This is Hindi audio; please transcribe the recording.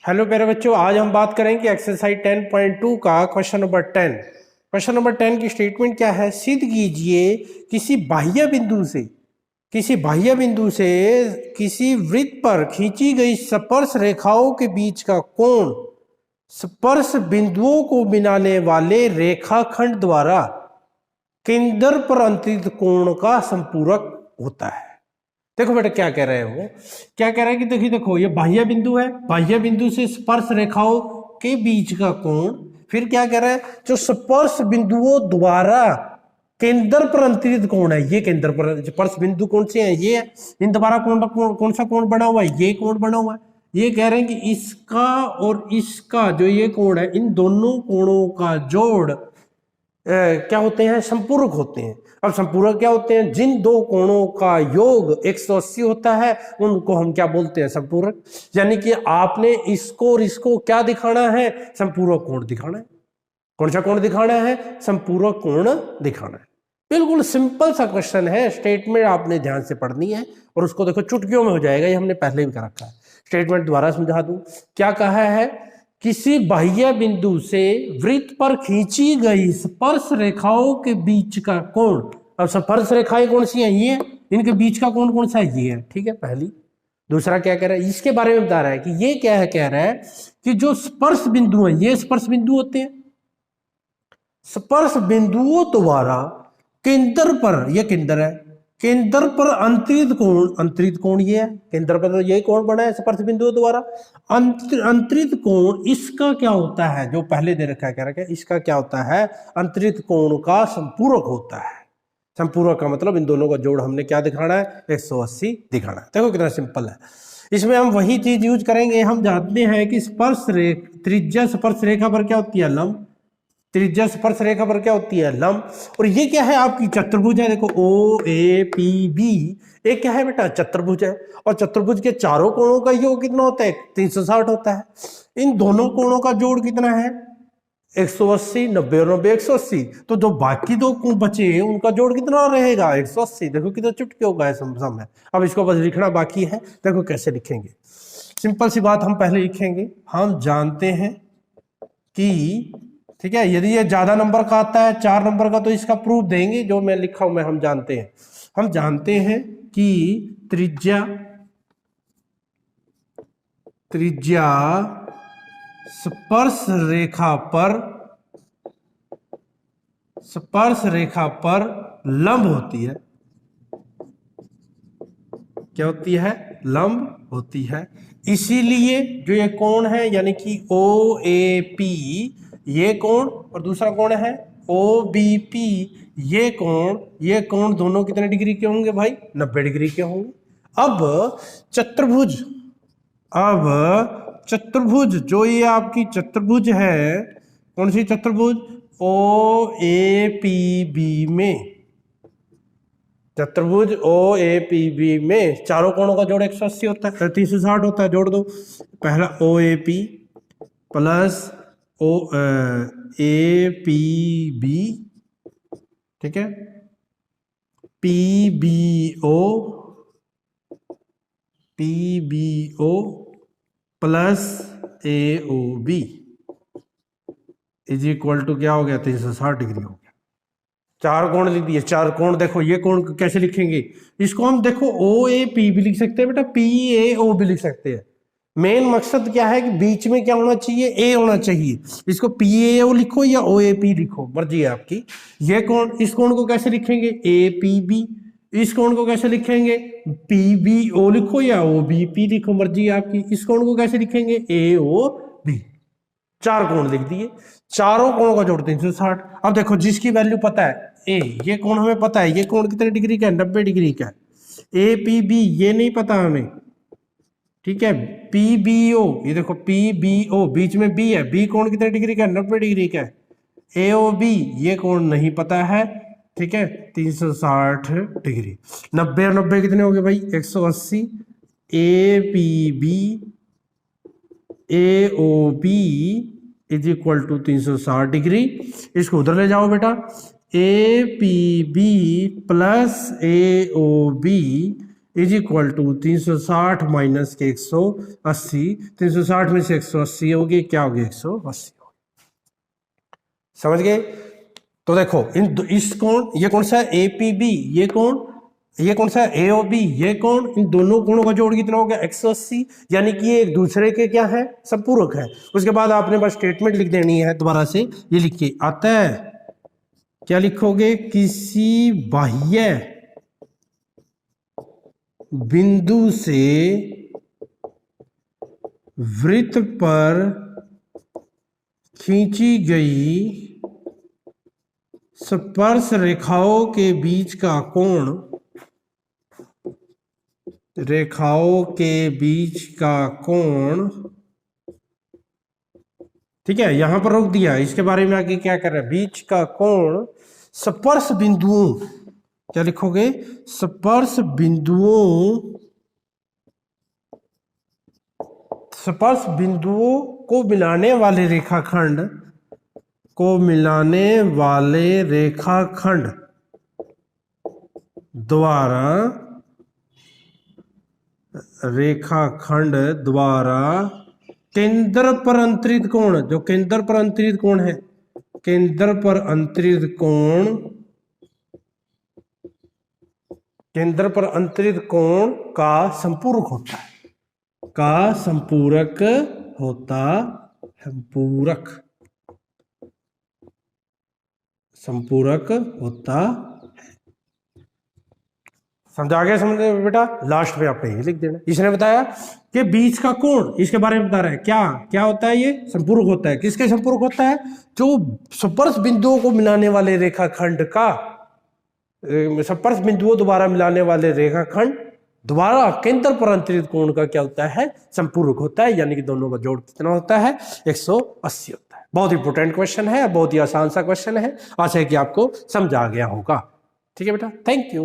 हेलो प्यारे बच्चों, आज हम बात करेंगे एक्सरसाइज 10.2 का क्वेश्चन नंबर 10। क्वेश्चन नंबर 10 की स्टेटमेंट क्या है? सिद्ध कीजिए किसी बाह्य बिंदु से किसी वृत्त पर खींची गई स्पर्श रेखाओं के बीच का कोण स्पर्श बिंदुओं को मिलाने वाले रेखाखंड द्वारा केंद्र पर अंतरित कोण का संपूरक होता है। देखो बेटा क्या कह रहे हैं वो, क्या कह रहे हैं कि देखो ये बाह्य बिंदु है, बाह्य बिंदु से स्पर्श रेखाओं के बीच का कोण, फिर क्या कह रहा है, जो स्पर्श बिंदुओं द्वारा केंद्र पर अंतरित कोण है, ये केंद्र पर स्पर्श बिंदु कौन से हैं, ये है, इन द्वारा कौन सा कोण बना हुआ है, ये कोण बना हुआ है। ये कह रहे हैं कि इसका और इसका जो ये कोण है, इन दोनों कोणों का जोड़ क्या होते हैं, संपूरक होते हैं। अब संपूरक क्या होते हैं? जिन दो कोणों का योग 180 होता है उनको हम क्या बोलते हैं? संपूरक। यानी कि आपने इसको और इसको क्या दिखाना है? संपूरक कोण दिखाना है। कौन सा कोण दिखाना है? संपूरक कोण दिखाना है। बिल्कुल सिंपल सा क्वेश्चन है, स्टेटमेंट आपने ध्यान से पढ़नी है और उसको देखो चुटकियों में हो जाएगा, ये हमने पहले भी कर रखा है। स्टेटमेंट दोबारा समझा दूं, क्या कहा है? किसी बाह्य बिंदु से वृत्त पर खींची गई स्पर्श रेखाओं के बीच का कोण, अब स्पर्श रेखाएं कौन सी हैं? ये, इनके बीच का कोण कौन सा है? ये है, ठीक है, पहली। दूसरा क्या कह रहा है? इसके बारे में बता रहा है कि ये क्या है, कह रहा है कि जो स्पर्श बिंदु है, ये स्पर्श बिंदु होते हैं, स्पर्श बिंदुओं द्वारा केंद्र पर, ये केंद्र है, केंद्र पर अंतरित कोण ये है, केंद्र पर यही कोण बना है स्पर्श बिंदुओं द्वारा। अंतरित कोण इसका क्या होता है, जो पहले दे रखा है, कह रहा है इसका क्या होता है? अंतरित कोण का संपूरक होता है। संपूरक का मतलब इन दोनों का जोड़ हमने क्या दिखाना है? 180 दिखाना है। देखो कितना सिंपल है। इसमें हम वही चीज यूज करेंगे, हम जानते हैं कि त्रिज्या स्पर्श रेखा पर क्या होती है? लंब। त्रिज्या स्पर्श रेखा पर क्या होती है? लंब। और ये क्या है? आपकी चतुर्भुज है। देखो ओ ए पी बी, एक क्या है बेटा? चतुर्भुज है। और चतुर्भुज के चारों कोणों का योग कितना होता है? 360 होता है। इन दोनों कोणों का जोड़ कितना है? 180। 90 और 90 180। तो जो बाकी दो कोण बचे उनका जोड़ कितना रहेगा? 180। देखो कितना चुटकी होगा सम है। अब इसको बस लिखना बाकी है। देखो कैसे लिखेंगे, सिंपल सी बात हम पहले लिखेंगे। हम जानते हैं कि, ठीक है, यदि ये ज्यादा नंबर का आता है, 4 नंबर का, तो इसका प्रूफ देंगे, जो मैं लिखा हूं मैं, हम जानते हैं कि त्रिज्या स्पर्श रेखा पर लंब होती है। क्या होती है? लंब होती है। इसीलिए जो ये कोण है, यानी कि ओ ए पी ये कोण, और दूसरा कोण है ओ बी पी ये कोण दोनों कितने डिग्री के होंगे भाई? 90 डिग्री के होंगे। अब चतुर्भुज जो ये आपकी चतुर्भुज है, कौन सी चतुर्भुज? ओ ए पी बी में, चतुर्भुज ओ ए पी बी में चारों कोणों का जोड़ 180 होता है, 360 होता है। जोड़ दो, पहला O A P plus O A P B, ठीक है, P B O plus A O B is equal to क्या हो गया? 360 डिग्री हो गया। चार कोण लिख दिए, चार कोण। देखो ये कोण कैसे लिखेंगे? इसको हम देखो ओ ए पी भी लिख सकते हैं बेटा, पी ए ओ भी लिख सकते हैं। मेन मकसद क्या है कि बीच में क्या होना चाहिए? ए होना चाहिए। इसको पी ए ओ लिखो या ओ ए पी लिखो, मर्जी है आपकी। ये कोण, इस कोण को कैसे लिखेंगे? A P B. इस कोण को कैसे लिखेंगे? पी बी ओ लिखो या ओ बी पी लिखो, मर्जी है आपकी। इस कोण को कैसे लिखेंगे? ए ओ बी। चार कोण लिख दिए, चारों कोणों का जोड़ 360। अब देखो जिसकी वैल्यू पता है ए, ये कोण हमें पता है, ये कोण कितने डिग्री का है? 90 डिग्री का। ए पी बी ये नहीं पता हमें, ठीक है। पी बी ओ, ये देखो पी बी ओ, बीच में बी है, बी कोण कितने डिग्री का है? 90 डिग्री का। ए ओ बी ये कोण नहीं पता है, ठीक है, 360 डिग्री। 90 और 90 कितने हो गए भाई? 180। A P B A O B is equal to 360 degree. इसको उधर ले जाओ बेटा, A P B plus A O B is equal to 360 minus के 180, 360 में से 180 होगी, क्या होगी 180 होगी। समझ गए? तो देखो इस कोण, ये कौन सा है APB, ये कौन सा है AOB, ये कोण, इन दोनों कोणों का जोड़ कितना हो गया 180, यानी कि ये एक दूसरे के क्या है, संपूरक है। उसके बाद आपने बस स्टेटमेंट लिख देनी है, दोबारा से ये लिखिए, अतः क्या लिखोगे, किसी बाह्य बिंदु से वृत्त पर खींची गई स्पर्श रेखाओं के बीच का कोण, ठीक है, यहां पर रोक दिया। इसके बारे में आगे क्या कर रहा है, बीच का कोण स्पर्श बिंदुओं, क्या लिखोगे, स्पर्श बिंदुओं को मिलाने वाले रेखाखंड द्वारा केंद्र पर अंतरित कोण, जो केंद्र पर अंतरित कोण है, केंद्र पर अंतरित कोण का संपूरक होता है। समझा गया? समझ बेटा, लास्ट में आपने ये लिख देना। इसने बताया कि बीच का कोण, इसके बारे में बता रहा है, क्या होता है, ये संपूरक होता है। किसके संपूरक होता है, जो स्पर्श बिंदुओं को मिलाने वाले रेखाखंड का, स्पर्श बिंदुओं द्वारा मिलाने वाले रेखाखंड द्वारा केंद्र पर अंतरित कोण का क्या होता है, संपूरक होता है, यानी कि दोनों का जोड़ कितना होता है, 180 होता है। बहुत इंपॉर्टेंट क्वेश्चन है, बहुत ही आसान सा क्वेश्चन है। आशा है कि आपको समझ आ गया होगा। ठीक है बेटा, थैंक यू।